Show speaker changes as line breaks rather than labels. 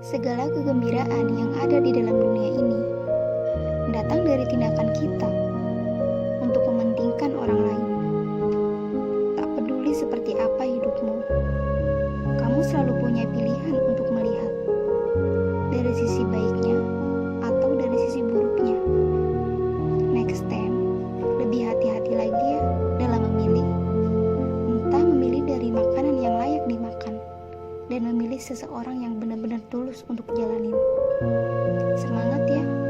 Segala kegembiraan yang ada di dalam dunia ini datang dari tindakan kita untuk mementingkan orang lain. Tak peduli seperti apa hidupmu, kamu selalu punya pilihan untuk melihat dari sisi baiknya atau dari sisi buruknya. Next time, lebih hati-hati lagi ya dalam memilih. Entah memilih dari makanan yang layak dimakan dan memilih seseorang yang benar-benar tulus untuk jalanin. Semangat ya!